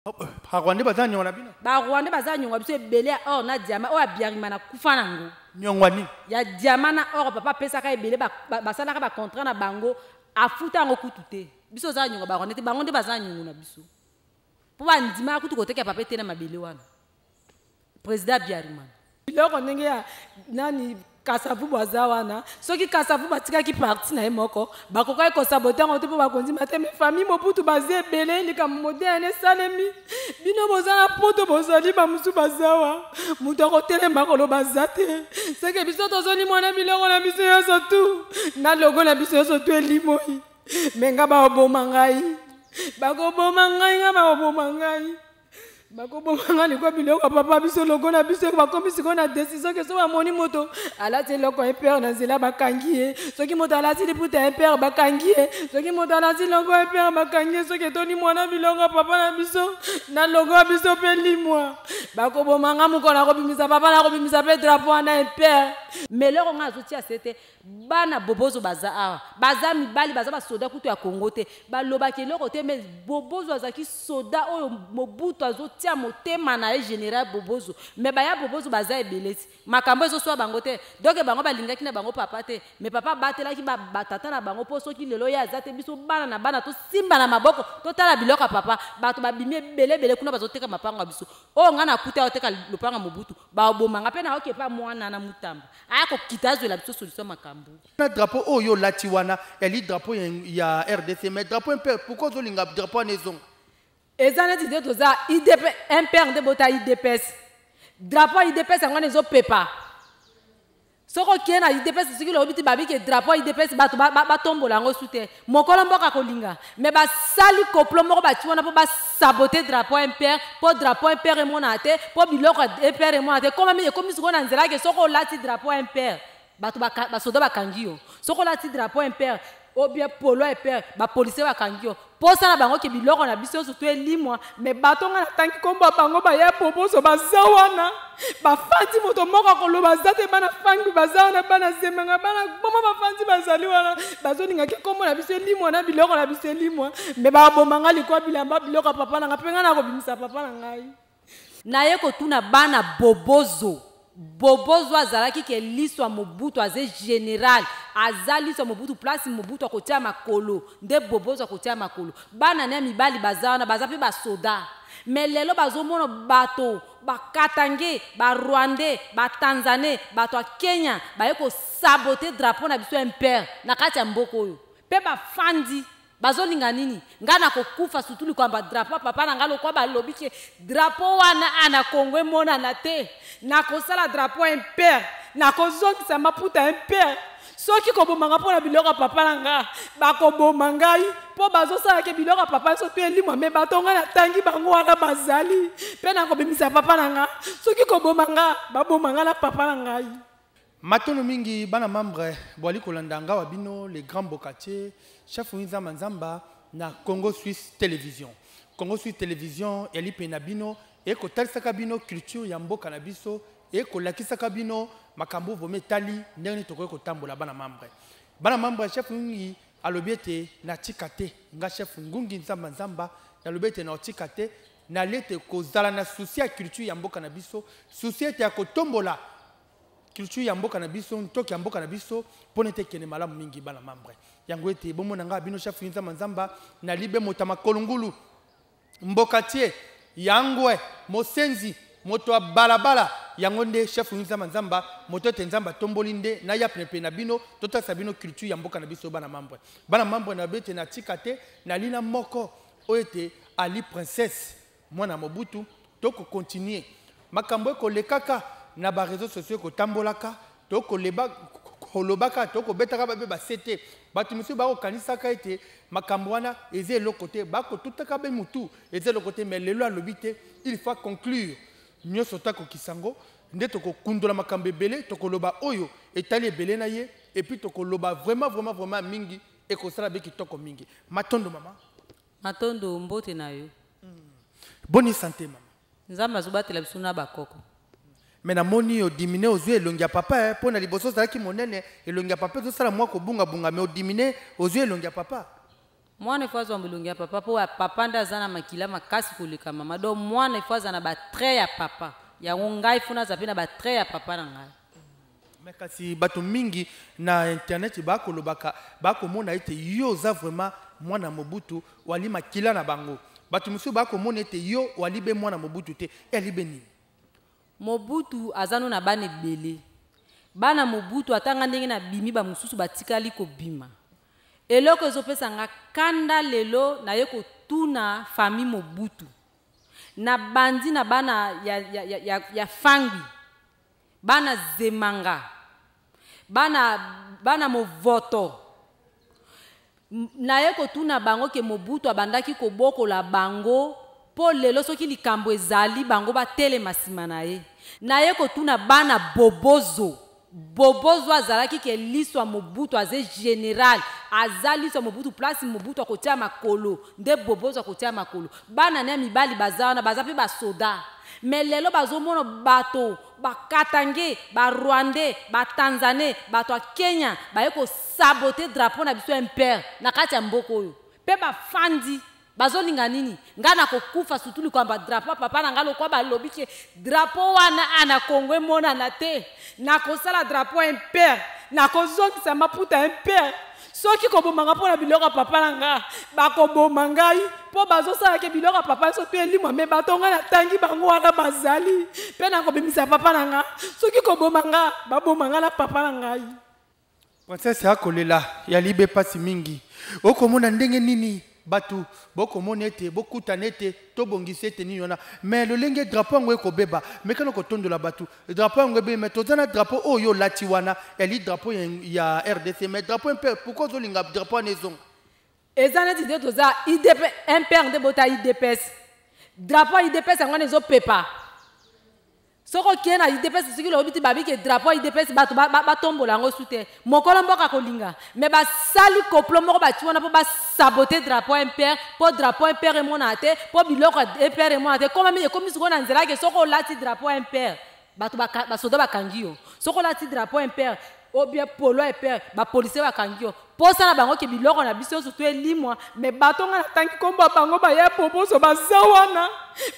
Rwanda bazanyo na bino. Ba Rwanda bazanyo biso ebele or na diamant o abiarima na kufa nango. Nyongwani. Ya diamant na or papa pesa ka ebele ba sala ka ba contrat na bango afuta ngo kutute. Biso zanyo ba Rwanda te bango nde bazanyo na biso. Po ba ndima kutu koteka papa te na mabele wana. Président Biarima. Biloko ndenge ya nani kasavu bazawana soki kasavu batika ki parti na emoko bakoka ko saboter ngoto po bakonzi mateme famille mobutu baze belé lika moderne salemi bino bozana poto bozali ba musu bazawa muto ko telemba ko lo bazate seke biso tozoni mwana biloko na biso yoso tu na logo na biso yoso tu elimoi menga ba oboma ngai bako boma ngai nga ba oboma ngai bako boma ngai ko biloko papa biso logo na biso ba komisi ko na décision ke so ba moni moto alati loko impère na zela bakangie soki moto alati liputa impère bakangie soki moto alati logo impère bakangie soki toni mwana biloko papa na biso na logo biso pe limwa bako boma ngai mukona ko bimisa papa na ko bimisa pe drapeau na impère mais loko nga zoti asete bana bobozo baza awa baza mibali baza ba soda kutu ya Congo te baloba ke loko te mais bobozo azaki soda oyo mobutu azotia motema na général bobozo mais baya bobozo baza ebeleti makambo ezo so bango te donc bango balingaki na bango papa te mais papa batelaki batata na bango po soki lelo ya azate biso bana na bana to simba na maboko to tala biloko papa bato babimi ebele kuna bazoteka mapanga biso o nga na kuta oteka lopanga mobutu ba bomanga pe na okepa mwana na mutamba ako kitazo la biso solution makambo na drapeau oyo latiwana eli drapeau ya RDC mais drapeau impère pourquoi zolinga drapeau nezo ezana ti to za IDP impère de bota IDPS drapeau IDPS ngone zo pepa soko kiena IDPS siki lo biti babi ke drapeau IDPS bato ba tombola ngo sute mokolo mboka kolinga mais ba sali koplo moko ba tiwana po ba saboter drapeau impère po drapeau impère monate po biloko impère monate comme siko na nzela ke soko lati drapeau impère bato ba soda bakangio soko lati drapeau impère ou bien polo impère ba policier bakangio posa na bango ke biloko na biso surtout elimwa mais batonga na tanki komba bango ba ya poposo bazawana ba fandi moto moko koloba zate bana fangi bazawana bana zemanga bana bomo ba fandi bazali wana bazoninga ke kombo na biso elimwa na biloko na biso elimwa mais ba bomanga likwa bilamba biloko papa na ngapenga na ko bimisa papa na ngai na ye ko tuna bana bobozo bobozo azalaki ke liswa mobutu aze général azali so mobutu place mobutu akotia makolo nde bobozo akotia makolo bana na mibali bazana bazapi ba soda mais lelo bazomona bato bakatange ba Rwandais ba Tanzanais bato a Kenya baye ko saboter drapeau na biso impère na kati ya mboko oyo pe ba fandi bazolinga nini ngana kokufa sutuli kwamba drapeau papa na ngalo kwa balobi ke drapeau wana ana Congo mona na te na kosala drapeau impère na kozokisa maputa impère soki kobomanga pona biloko papa na nga bakoboma ngai po bazosala ke biloko papa so to elimwa me batonga na tangi bango wana bazali pe na kobimisa papa na nga soki kobomanga babomanga na papa na ngai matono mingi bana membre boali kolandanga wa bino les grands bokatier chef Winza Manzamba na Congo Suisse Télévision. Congo Suisse Télévision eli penabino e ko talisaka bino culture ya mboka na biso e ko lakisaka bino makambo vometali ndeni toko ko tambola bana membre. Bana membre chef Wingi alobiete na tikate nga chef Ngungi Nzamba Nzamba na lobete na tikate na lete ko zala na souci ya culture ya mboka na biso, société ya ko tombola culture ya mboka na biso ntoki ya mboka na biso ponete kene malamu mingi bana membre yango ete bomo nanga bino chef Nzamba Nzamba na libe motama kolungulu mbokatie yangwe mosenzi moto balabala yango nde chef Nzamba Nzamba moto tenzamba tombolinde na ya pepe na bino tota sabino culture ya mboka na biso bana membre na bete na tikate na lina moko oete ali princesse mwana mobutu toko continuer makambo ko lekaka na ba réseaux sociaux ko tambolaka toko leba kolobaka toko betaka babe ba sete batu misu ba ko kanisa ka ete makambo wana eze le côté ba ko tutaka be mutu eze le côté mais lelo alobite il faut conclure nyoso tako kisango nde toko kundola makambo belé toko loba oyo etali ebele na ye et puis toko loba vraiment mingi e ko sala be kitoko mingi matondo mama matondo mbote na yo bonne santé mama nzamba zubatela biso na bakoko mais na moni o diminuer aux yeux elongia papa pour na liboso sala ki monene elongia papa zo sala moi ko bunga mais o diminuer aux yeux elongia papa mwana ifo azwa mbulungi ya papa po papa nde aza na makila makasi koleka mama donc mwana ifo aza na batrait ya papa yango ngai funa aza mpe na batrait ya papa na ngai. Mais kasi bato mingi na internet bakolobaka bakomona ete yo oza vraiment mwana Mobutu wali makila na bango bato mosusu bakomona ete yo wali be mwana Mobutu te eli be nini? Mobutu azano na bana ebele bana Mobutu atanga ndenge na bimi ba mosusu batikali kobima eloko ezopesa nga kanda lelo na ye kotuna famille Mobutu na bandi na bana ya Fangwi bana Zemanga bana Movoto na ye kotuna bango ke Mobutu abandaki kobokola bango po lelo soki likambo ezali bango batelema nsima na ye na ye kotuna bana Bobozo azalaki ke liswa Mobutu aze général azaliswa Mobutu place Mobutu akotia makolo nde Bobozo akotia makolo bana ne mibali bazana bazapi ba soda mais lelo bazomona bato bakatange ba Rwandais ba Tanzanais bato a Kenya baye ko saboter drapeau na biso impère na kati ya mboko oyo pe ba fandi bazolinga nini ngana kokufa sutuli kwamba drapeau papa na ngalo kwa balobi ke drapeau wana ana Kongo mona na te na kosala drapeau impère na kozongisa maputa impère soki kobomanga pona biloko papa na nga bakoboma ngai po bazosala ke biloko papa so pe elimwa me batonga na tangi bango wana bazali pe na kobimisa papa na nga soki kobomanga babomanga na papa na ngai. Princesse akolela ya libe pasi mingi okomona ndenge nini batu bokomona ete bokutana ete tobongisa ete nini wana mais lolenge drapeau ngo ekobeba mais kana kotondola batu drapeau ngo ebe mais tozana drapeau oyo lati wana eli drapeau ya RDC mais drapeau impère pourquoi zolinga drapeau nezong ezana ti de toza IDP impère de bota IDPS drapeau IDPS ngone zo pepa soko kiena IDPS siki lo biti babi ke drapeau IDPS bato batombola ngo sute mokolo mboka kolinga mais ba sali koplo moko bati wana po ba saboter drapeau impère po drapeau impère e mona te po biloko impère e mona te comme mi ekomi siko na nzela ke soko lati drapeau impère bato ba soda bakangio soko lati drapeau impère ou bien polo impère ba policier bakangio po sana bango ke biloko na biso surtout elimwa mais batonga na tanki komba bango ba ya Bobozo bazawana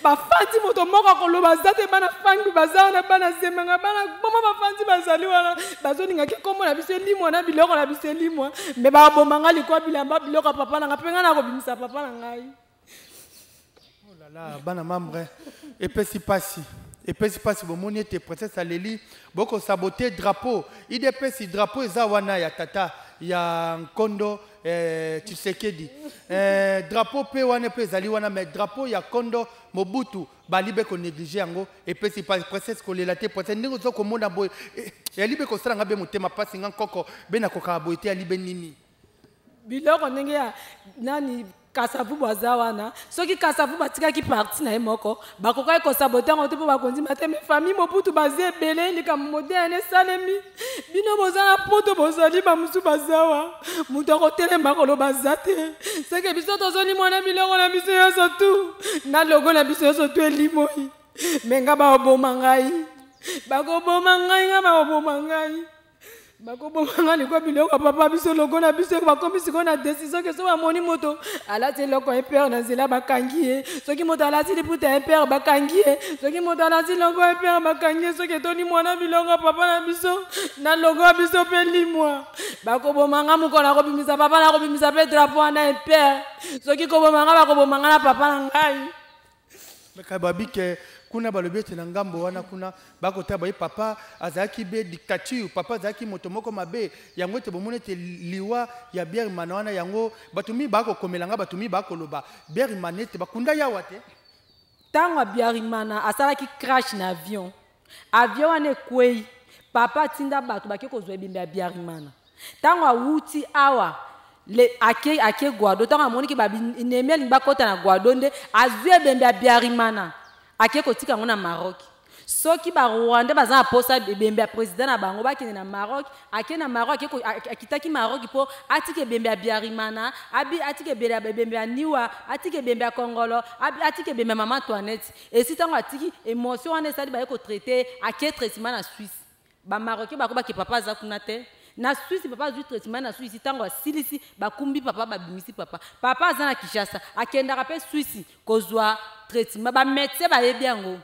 ba fandi moto moko koloba zate bana Fangwi bazawana bana Zemanga bana mama ba fandi bazali wana bazoninga ke kombo na biso elimwa na biloko na biso elimwa mais ba bomanga likwa bilamba biloko papa na ngapenga na kobimisa papa na ngai. Oh là là bana membre epesi pasi bomoni ete princesse aleli boko saboter drapeau IDPS drapeau eza wana ya tata ya Nkondo Tshisekedi drapeau pe wana pe ezali wana mais drapeau ya Kondo Mobutu balibe ko négliger yango epesi pasi princesse kolela te princesse ndenge zo komona boy yalibe ko sala ngabe motema pasi ngankoko be na koka boy te yalibe nini biloko ndenge ya nani Kasavubu azawana soki Kasavubu atikaki parti na ye moko bakoka kosaboter ngo te po bakonzi mate me famille Mobutu baze ebele lika moderne salemi bino bozana poto bozali ba musu bazawa mutu akotelema koloba za te seke biso tozoni mwana biloko na biso nyonso tu na logo na biso nyonso tu elimoi me nga baboma ngai bakoboma ngai nga baboma ngai bakobomanga likwa biloko papa biso logo na biso bakomi siko na décision ke so bamoni moto alati eloko impère na nzela bakangi ye soki moto alati liputa impère bakangi ye soki moto alati logo impère bakangi ye soki etoni mwana biloko papa na biso na logo ya biso mpe limwa bakobomanga mokolo akobimisa papa na kobimisa mpe drapeau wana impère soki kobomanga bakobomanga na papa na ngai meka babike kuna balobi ete na ngambo wana kuna bakota baye papa azalaki be dictature papa azalaki moto moko mabe yango ete bomoni ete liwa ya Biarimana wana yango bato mi bakokomelanga bato mi bakoloba Biarimana ete bakunda yawa te ntango Biarimana asalaki crash na avion wana ekwei papa atinda bato bake kozwa ebembe ya Biarimana ntango awuti awa ake Guado ntango amoni ke babinemeli bakota na Guado nde azwi ebembe ya Biarimana ake kotika ngo na Maroc soki ba Rwanda baza na posa bembe ya président na bango bakende na Maroc ake na Maroc akitaki Maroc po atike bembe ya Biarimana atike bembe ya Niwa atike bembe ya Kongolo atike bembe ya Mama Antoinette esi tango atiki émotion wana esali ba ko traiter ake traitement na Suisse ba Maroc bako ba ke papa za kuna te na Suisse papa azwi traitement na Suisse tango asilisi bakumbi papa babimisi papa papa aza na Kinshasa akendaka pe Suisse kozwa traitement ba médecin bayebi yango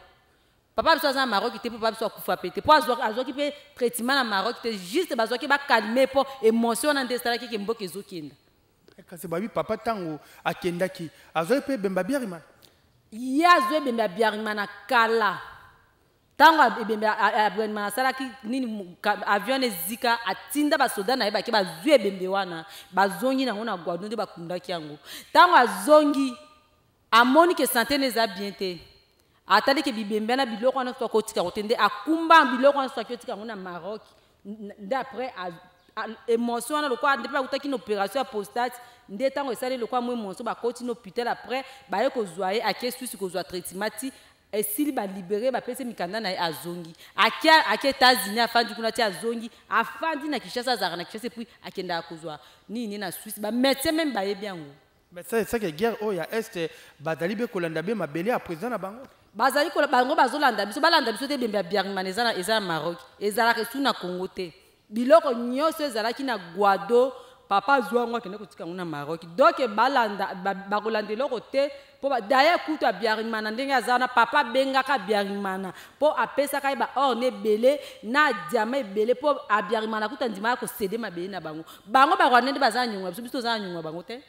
papa biso aza na Maroc te papa biso akufa pete po azwaki pe traitement na Maroc te juste bazwaki bakalme po émotion na ndesalaki ke mboka ezokenda kasi babi papa tango akendaki azoi pe bemba biarima ya zwe bemba biarima na kala tango bemba bemba salaki nini avion ezika atinda ba soda na yeba ke bazwe bembe wana bazongi nango na Guadeloupe nde bakundaki yango tango azongi amoni ke santé neza bien te atali ke bibembe na biloko wana so kotika kotende akumba biloko wana so kotika ngo na Maroc d'après émotion na lokwa ndepela kutaki une opération apostate nde tango esali lokwa mo émotion ba koti no hôpital après ba ye kozwaye akie Suisse kozwa traitement ti esili ba libérer ba pese mikanda na azongi akie États-Unis afandi kuna ti azongi afandi na Kinshasa zara na Kinshasa puis akenda kozwa nini na Suisse ba médecin même ba ye bien ngo mais ça que guerre oh ya est badali be kolanda be mabele à présent na bango bazali ko bango bazolanda biso balanda biso te bembe biarimana eza na Maroc ezalaka su na Congo te biloko nyonso ezalaki na Guado papa zwango akende kotika ngo na Maroc donc balanda bakolanda eloko te po d'ailleurs kutu abiarimana ndenge azana papa bengaka biarimana po apesaka ba orne ebele na diama ebele po abiarimana kutu ndima ko céder mabele na bango bango barwande nde bazana nyongwa biso biso zana nyongwa bango te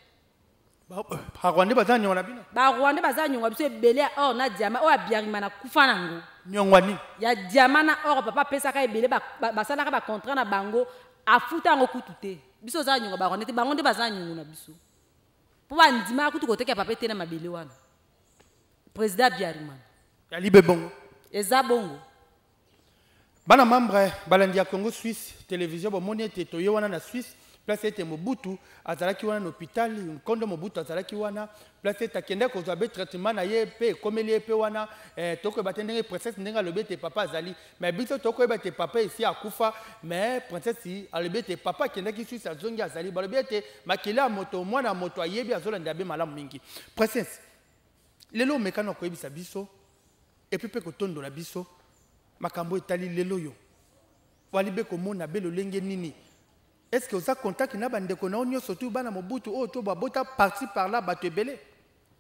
Rwanda bazana nyongwa bino ba Rwanda bazana nyongwa biso ebele or na diama o abiarimana kufa nango nyongwa ni ya diama na or papa pesaka ebele basalaka ba contrat na bango afuta ngo kutu te biso za nyongwa ba Rwanda te bango nde bazana nyongwa na biso po ba ndima kutu koteka papa te na mabele wana président Biarimana ya libe bongo eza bongo bana membre balandi ya Congo Suisse télévision bo moni ete toye wana na Suisse place ete Mobutu azalaki wana na hôpital nkondo Mobutu azalaki wana place ete akenda kozwa be traitement na ye pe komeli ye pe wana toko batendenge princesse ndenga lobete papa azali mais biso toko ebate papa ici akufa mais princesse alobete papa akendaki Suisse azongi azali balobete makila moto mwana moto ayebi azolanda be malamu mingi princesse lelo mekano ko yebisa biso et puis pe ko tondo na biso makambo etali lelo yo walibe ko mona be lolenge nini. Est-ce que vous avez contact na bandeko na onyo surtout bana Mobutu o to babota parti par là bato ebele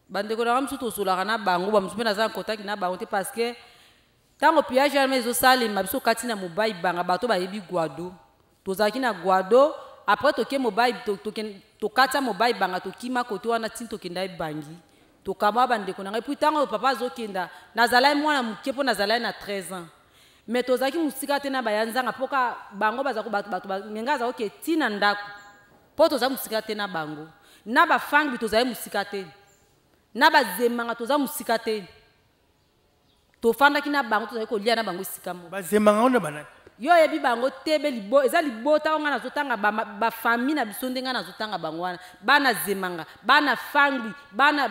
bandeko na msuto osolaka na bango ba msupe na za contact na bango te parce que tango piage ya mezo sale mabiso kati na mobai banga bato ba yebi Guado tozaki na Guado après toke mobai to kata mobai banga to kima koto wana tinto kenda bangi to kama bandeko na puis tango papa zokenda nazalai mwana mukepo nazalai na 13 ans mais tozaki musika te na bayanzanga poka bango bazako bato ngengaza oke tina ndako po toza musika te na bango na ba fangi tozai musika te na bazemanga toza musika te to fanda kina bango tozai ko lia na bango sika mo bazemanga onda bana yo yebi bango tebe libo eza libota nga na zotanga ba famille na biso ndenga na zotanga bango wana bana zemanga bana fangi bana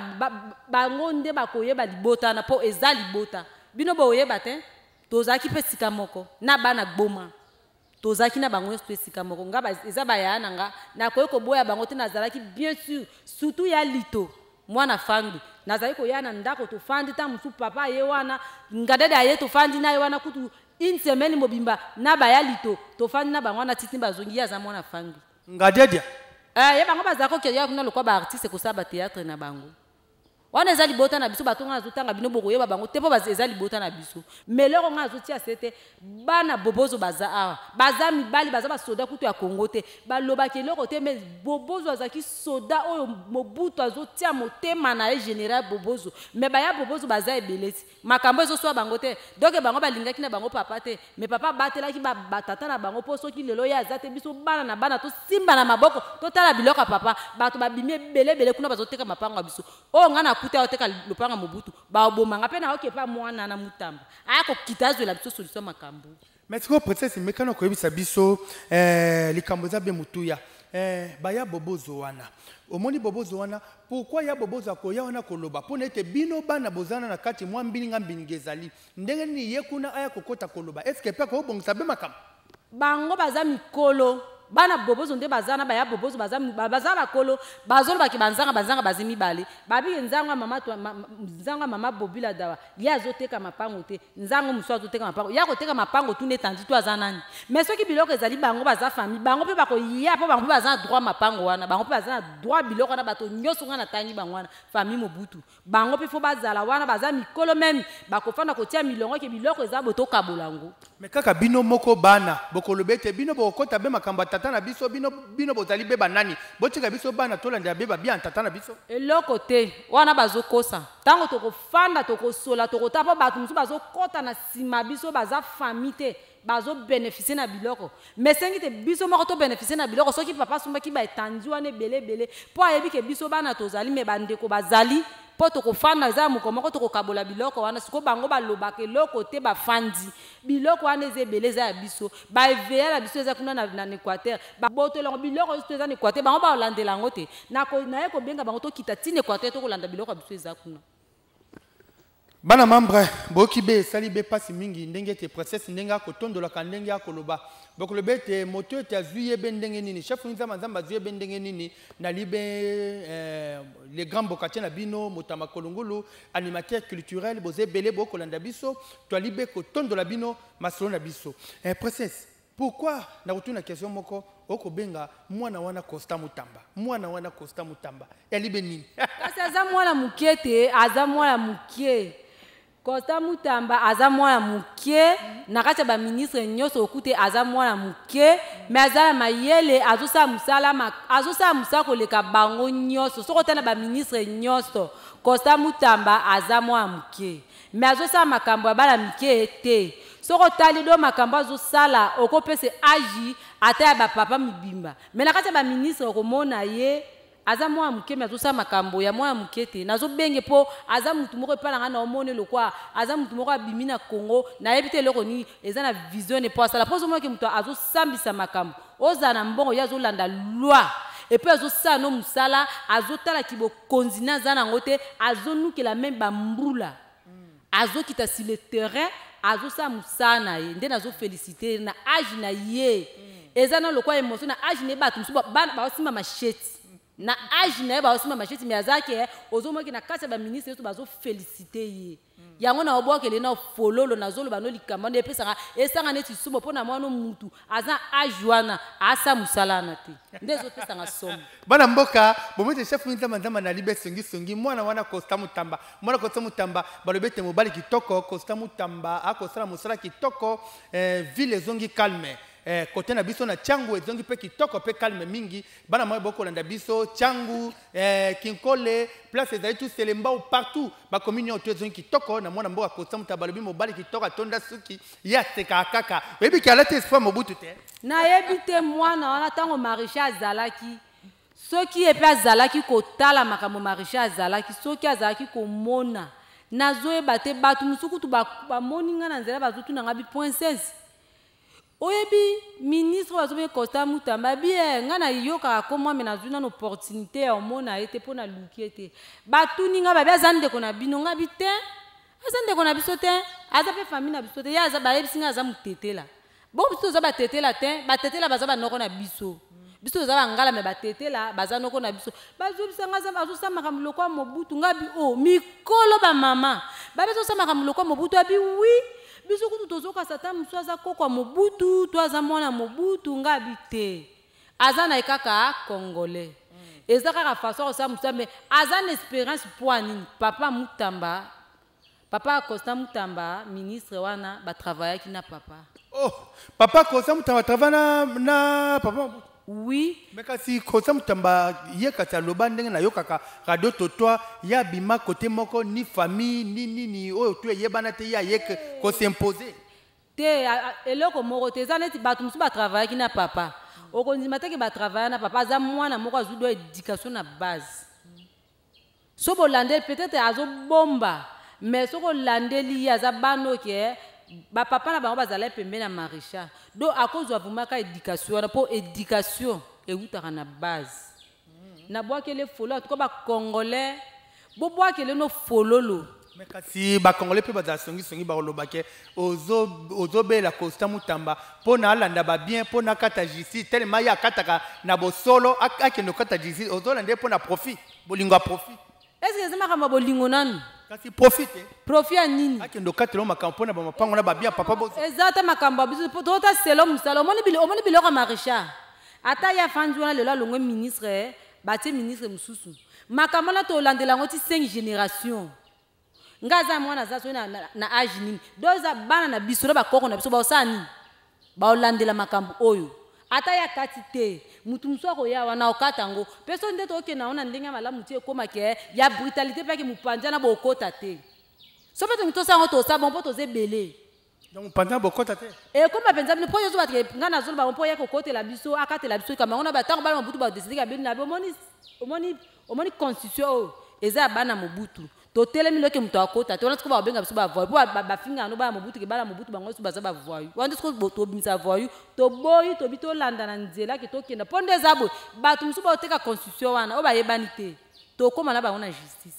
bango nde bakoyeba libota na po eza libota bino boyeba te tozaki pe sika moko na bana gboma tozaki na bango pe sika moko ngaba eza bayana nga na koyeko boya bango te nazalaki bien sûr surtout ya lito mwana fangi nazali ko yana ndako to fandi ta musu papa ye wana ngadede aye to fandi na ye wana kutu une semaine mobimba na baya lito to fandi na bango na titimba zongi ya za mwana fangi ngadede ye bango bazako ke ya kuna lokwa ba artiste ko saba théâtre na bango wana ezali bota na biso batonga azotanga bino bokoyeba bango te po ezali bota na biso meloko nga azotia sete bana bobozo baza awa baza mibali baza basoda kutu ya Congo te balobaki eloko te mais bobozo azaki soda oyo Mobutu azotia motema na ye général bobozo mais baya bobozo baza ebeleti makambo ezoswa bango te donc bango balingaki na bango papa te mais papa batelaki batata na bango po soki lelo ye aza te biso bana na bana to simba na maboko totala biloko papa bato babimi ebele kuna bazoteka mapango biso o nga na kuta oteka lopanga Mobutu ba bomanga pe na okepa mwana na mutamba ayako kitazo la biso solution makambo mais ko princesse mekano ko yebisa biso likambo za be mutuya baya bobozo wana omoni bobozo wana pourquoi ya bobozo ko ya wana koloba pona ete bino bana bozana na kati mwa mbilinga mbingezali ndenge ni ye kuna aya kokota koloba est-ce que pe ko bongisa be makambo bango baza mikolo bana bobozo nde bazana baya bobozo bazana kolo bazolo baki banzanga bazimi bale babi nzanga mama bobila dawa ya zoteka mapango te nzango muswa zoteka mapango ya koteka mapango tu netandi tu azanani mais soki biloko ezali bango baza famille bango pe bako ya po bango bazana droit mapango wana bango pe bazana droit biloko na bato nyoso ngana tangi bango wana famille Mobutu bango pe fo bazala wana baza mikolo même bakofanda kotia milongo ke biloko eza botoka bolango. Mais kaka bino moko bana bokolobete bino bokota be makamba tata na biso bino bozali be banani botika biso bana tolanda be babia tata na biso eloko te wana bazokosa tango tokofanda tokosola tokotapa bato musu bazokota na sima biso baza famille te bazo bénéficier na biloko mais sengi te biso moko to bénéficier na biloko soki papa sumba ki ba etanzi wana belé po ayebi ke biso bana tozali me bandeko bazali po tokofanda za mukomoko tokokabola biloko wana siko bango balobaka eloko te bafandi biloko wana eza ebele eza ya biso baeveya na biso eza kuna na Équateur babotolango biloko biso eza na Équateur bango baolandela yango te naye kobenga bango tokita tina Équateur tokolanda biloko ya biso eza kuna. Bana membre boki be sali be pasi mingi ndenge te process ndenge ko tondola ka ndenge akoloba bokolobe te moto te azuye be ndenge nini chef nzamba nzamba azuye be ndenge nini na libe les grands bokatien na bino motama kolongolo animateur culturel boze belé bokolanda biso to libe ko tondola bino masolo na biso process pourquoi na retourne question moko okobenga mwana wana Costa Mutamba ya libe nini kasi aza mwana mukie te aza mwana mukie Costa Mutamba aza mwana mukie na kati ba ministre nyoso okute aza mwana mukie mais aza mayele azosa musala koleka bango nyoso soko tana ba ministre nyoso Costa Mutamba aza mwana mukie mais azosa makambo ya bala mukie te soko tali do makambo azosala okopese aji ata ya ba papa mibimba mais na kati ba ministre okomona ye aza mwa muke me azosa makambo ya mwa muke te nazo benge po aza mutu moko epana na omone lokwa aza mutu moko abimi na Congo na yebite loko ni eza na vision ne po asala po zo moke mutu azosambisa makambo oza na mbongo ya zolanda loi et puis azosa no musala azotala kibo konzina za nango te azonukela même bambula azokita sur le terrain azosa musana ye nde nazo féliciter na age na ye eza na lokwa émotion na age ne batu musu ba osima machete na age na ba osima machete miyazake ozomoki na kati ba ministre to bazo féliciter ye yango na obokele na fololo na zolo bano likamba nde pesanga esanga neti sumo pona mwana mutu aza age wana asa musala na te nde zo pesanga somo bana mboka bomete chef nzamba na libe songi mwana wana Costa Mutamba balobete mobali kitoko Costa Mutamba akosala musala kitoko ville zongi calme côté na biso na Changu ezongi pe kitoko pe calme mingi bana moyo boko landa biso Changu Kinkole place ezali tout selemba ou partout ba commune oto ezongi kitoko na mwana mboka Costa Mutamba lobi mobali kitoko atonda suki ya teka kaka bebi ki alate espoir Mobutu te na yebite mwana wana tango marisha azalaki soki epe azalaki kotala makambo marisha azalaki soki azalaki komona nazoyeba te bato musuku tu bamoni nga na nzela bazotuna nga bi princesse oyebi ministre wazobe Costa Mutamba bien nga na yoka komwa me nazuna no opportunité ya omona ete pona luki te batuni nga babi azande kona bino nga bite azande kona biso te aza pe famille na biso te ya aza bayebisi nga aza mutetela bo biso za batetela te batetela baza banoko na biso biso za bangala me batetela baza noko na biso bazobisa nga za bazosa makambo lokwa Mobutu nga bi o mikolo ba mama babi zosa makambo lokwa Mobutu abi oui biso kutu tozoka sata musu aza kokwa Mobutu to aza mwana Mobutu nga bite aza na ekaka congolais eza kaka façon osa musu mais aza na espérance poani papa Costa Mutamba ministre wana ba travailler ki na papa papa Costa Mutamba travailler na papa oui mais kasi Costa Mutamba yekata loba ndenge na yokaka radio totwa ya bima côté moko ni famille ni oyo tu yebana te ya yek ko s'imposer te eloko moko te zaneti batu musu ba travailler ki na papa okonzima te ke ba travailler na papa za mwana moko azudo éducation na base so bolande peut-être azo bomba mais soko landeli ya bano ke ba papa na bango bazala pembe na marisha do akozwa vumaka éducation na po éducation eutaka na base na bwakele folo to ba congolais bo bwakele no fololo Mais si ba Congolais peut ba songi ba lobake ozo be la Costa Mutamba pona landa ba bien pona kata justice tellement ya kataka na bo solo akendo kata justice ozo lande pona profit bolingo profit. Est-ce que c'est ma bolingo nan? Kasi profite. Profit nini? Akendo katelo makampo na ba mapango na ba bien papa bo. Exactement makambo biso tota selo musalo omoni biloko marisha. Ata ya fandu wana lelo longwe ministre bati ministre mususu. Makambo na to landela ngoti 5 générations. Ngaza mwana zaso na age nini. Doza bana na biso na bakoko na biso ba osani. Ba olandela makambo oyo. Ata ya katite mutu msoko ya wana okatango. Peso ndeto oke naona ndenge malamu tie koma ke ya brutalité pa ke mupanja na bokota te. So peto mtosa ngoto sa bon poto zebele. Donc pendant bokota te. Et comme penza bino po yozo batke ngana zolo ba mpo ya kokote la biso akate la biso kama ona batango bana mobutu ba décider ka bino na omoni constitution eza bana mobutu. Totelemi loke muto akota to natiko ba benga biso ba voy po ba finga no ba mobutu ke bana mobutu bango so baza ba voy wandi ko to bimisa voy to boyi to bito landa na nzela ke to kenda ponde zabo batu muso ba oteka constitution wana o ba yebanite to koma na ba ona justice.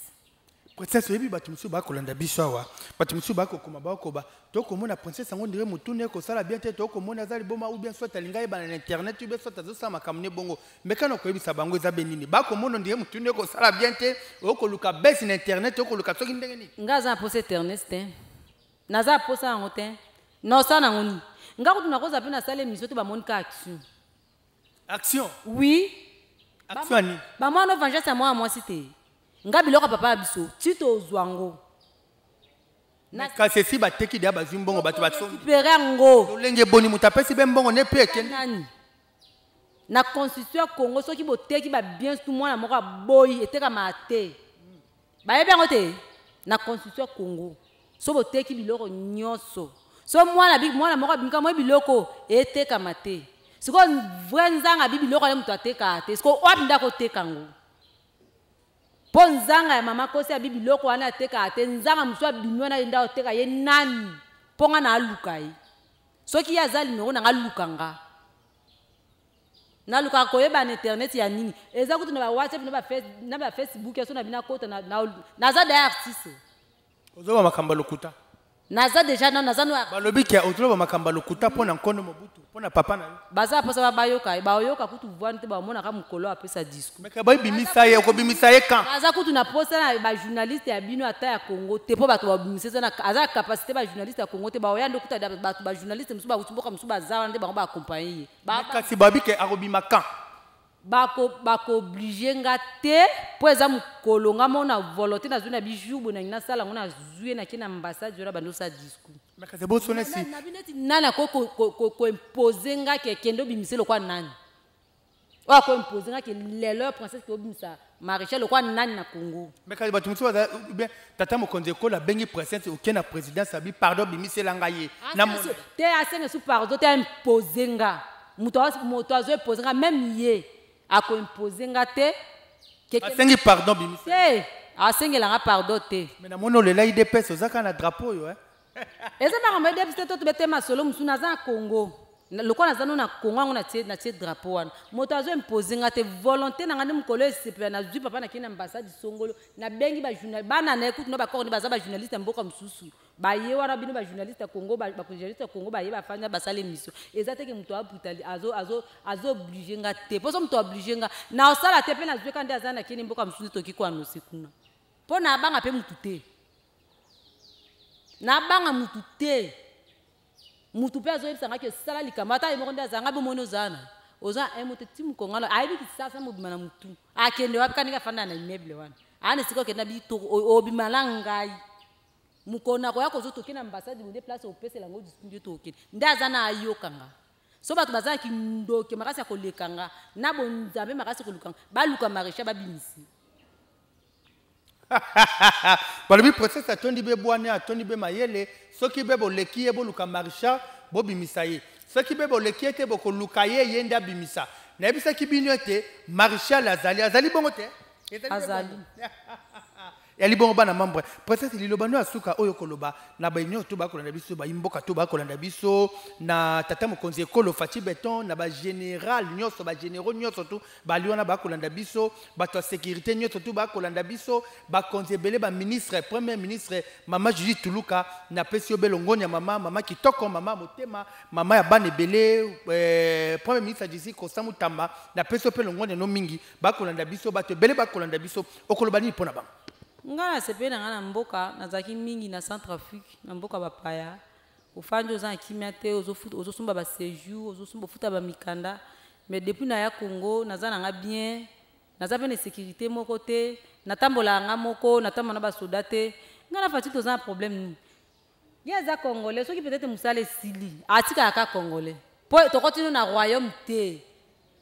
Princesse yebi batu muso ba kolanda biso awa batu muso ba kokoma ba koba to komona princesse ngo ndire mutune ko sala bien te to komona zali boma ou bien soit alinga yeba na internet ou bien soit azo sama kamne bongo mekano ko yebisa bango eza benini ba komona ndire mutune ko sala bien te o ko luka besi na internet o ko luka soki ndenge ni ngaza pose internet te naza posa ngo te no sana ngoni ngako tunakoza pe na sale mission to ba monika action oui action ni ba mwana vengeance moi cité ngabi loka papa biso tito zwango na kasi si bateki dia bazimbongo batu batso perango lenge boni mutapesi bembongo ne peke nani na constitution Congo soki boteki ba bien tout mwana moko boy eteka mate ba yebi ngote na constitution Congo so boteki biloko nyoso so mwana moko binga mo biloko eteka mate siko vrai nzanga biloko le mutu ateka te siko obinda ko tekango ponzanga ya mama kosi ya bibiloko wana ateka ate nzanga muswa binwa na enda oteka ye nani ponga na aluka ye soki ya zali no na alukanga na luka ko yeba na internet ya nini eza kutu na ba WhatsApp na ba Facebook ya so na bina kota na za da artiste ozoba makamba lokuta naza deja na naza no balobi ke ozoba makamba lokuta pona nkondo mobutu pona papa na baza posa bayoka kutu vwante ba mona ka mukolo apesa discours meka ba bimisa ye ko bimisa ye kan baza kutu na posa na ba journaliste ya bino ata ya Congo te po bato ba bimisa na aza capacité ba journaliste ya Congo te ba oyando kuta bato ba journaliste musuba kutumboka musuba zawa nde ba accompagner ba kasi babi ke arobima kan bako obligé nga te po eza mukolo nga mona volonté na zuna bijubu na ngina sala ngona zuye na kina ambassade jora bando sa discours meka ze bo sone si na bineti nana ko imposer nga ke kendo bimiselo kwa nani wa ko imposer nga ke lelo princesse ko bimisa maréchal kwa nani na Congo meka ba tumso ba bien tata mokonze ko la bengi présidence au na présidence abi pardon bimisela nga ye na mo te asenga sous pardon te imposer nga moto azo imposer nga même ye ako imposer nga te asengi pardon bimisa te asengela nga pardon te mais na mono le la IDPS ozaka na drapeau yo eza ba ngamba IDPS to betema solo musuna za Congo lokwa na zano na Congo ngona na tie drapeau wana moto azo imposer nga te volonté na ngane mukolo esipe na zwi papa na kina ambassade songolo na bengi ba journal bana na écoute no ba ko ni baza ba journaliste mboka mususu ba ye wana bino ba journaliste Congo ba journaliste Congo ba ye ba fanya ba sale mission eza teke muto a brutali azo obligé nga te poso muto obligé nga na osala te pe na zwi kande azana kini mboka mususu to kiko ano sekuna po na banga pe mutu te na banga mutu te mutu pe azo yebisanga ke sala likama ata yemo nde azanga be mono zana oza emote timu kongala aibi kisasa mobima na mutu akende wapi kanika fana na immeuble wana ane siko ke na bito obimala ngai mukona ko yako zo tokena ambassade mu déplacer au pese lango discours tokena nde azana ayokanga so bato bazana ki ndoke makasi akolekanga na bonzambe makasi kolukanga baluka maréchal babimisi balobi procès atondi be bwane atondi be mayele soki be boleki ye boluka maréchal bobimisa ye soki be boleki ete bokoluka ye ye nde abimisa nayebisaki bino ete maréchal azali bongo te azali eli bongo bana membre peut-être lilobano asuka oyo koloba na ba union to ba kolanda biso ba imboka to ba kolanda biso na tata mokonzi ekolo Fachi Beton na ba général nyonso ba généraux nyonso to ba liona ba kolanda biso ba to sécurité nyonso to ba kolanda biso ba konzi belé ba ministre premier ministre mama Julie Tuluka na pesio belongonya mama kitoko mama motema mama ya bane belé premier ministre d'ici Kosamu Tamba na pesio pelongonya no mingi ba kolanda biso ba to belé ba kolanda biso okoloba ni pona ba ngana sepe na ngana mboka nazaki mingi na Centrafrique na mboka bapaya ufanje oza kimia te ozosumba ba séjour ozosumba futa ba mikanda mais depuis na ya Congo naza na nga bien naza pe na sécurité moko te natambola nga moko natambola na ba soda te ngana fati toza problème ni yaza congolais soki peut-être musale sili atika ka congolais po to continue na royaume te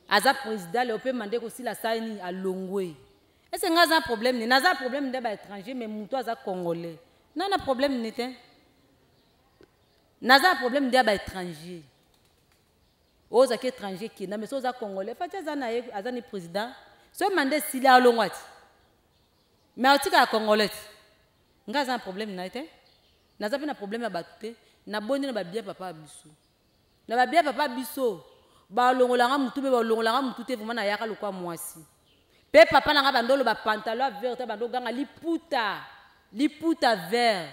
aza président le pe mandé ko sila saini a longwe. Est-ce que vous avez un problème? Vous avez un problème d'étranger, mais vous êtes congolais. Non, un problème n'était. Vous avez un problème d'étranger. Vous êtes étranger qui mais vous êtes congolais. Vous êtes un président. Si vous demandez s'il y a un long mais vous êtes congolais. Vous avez un problème n'était. Vous avez un problème à battre. Vous avez un bien papa biso. Vous avez bien papa biso. Vous avez un bien pe papa nanga bandolo ba pantalon vert bando ganga liputa vert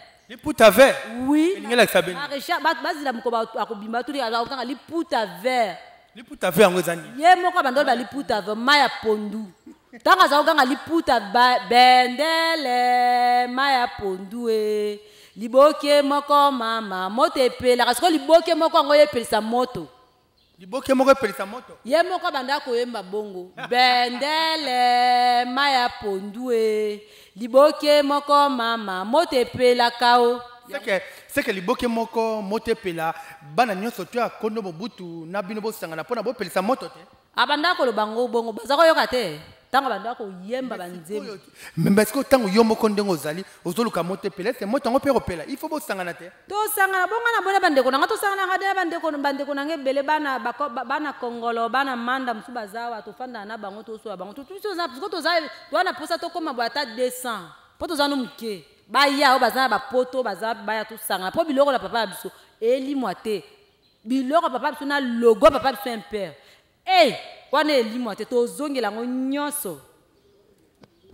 oui elingela sabeni maréchal bazila mkoba akobimba tuli ganga liputa vert ngozani ye moko bandolo ba liputa vert maya pondu tanga za ganga liputa bendele maya pondu liboke moko mama moto epela kasi liboke moko ngo yepelisa moto liboke moko epelisa moto ye moko banda koyemba bongo bendele maya pondu liboke moko mama moto epela kao c'est que liboke moko moto epela bana nyonso to akondo mobutu na bino bosangana pona bopelisa moto te abanda ko lobango bongo baza koyoka te tango banda ko yemba banzemi mais parce que tango yo moko ndengo ozali ozoluka moto epela c'est moto ngo pe opela il faut bosangana te to sangana bonga na bona bandeko nanga to sangana ngade bandeko nanga bele bana kongolo bana manda musu bazawa to fanda na bango to so bango to za parce que to za to na posa to koma boata 200 po to za no muke ba ya o baza ba poto baza ba ya to sangana po biloko la papa biso eli moite biloko papa biso na logo papa biso impère wana eli moite to zongela ngo nyonso.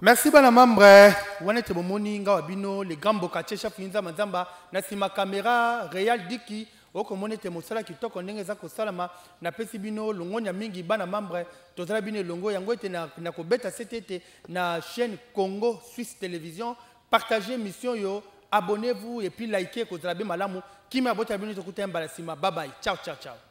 Merci bana membre wana te bomoni nga wabino les grands bokatier chef Inza Manzamba na sima caméra Real Diki oko monete mosala kitoko ndenge za kosalama na pesi bino longonya mingi bana membre tozala bino longo yango ete na kobeta CTT na chaîne Congo Suisse Télévision. Partagez mission yo, abonnez-vous et puis likez kozala be malamu kima bota bino to kutemba la sima. Bye bye, ciao ciao ciao.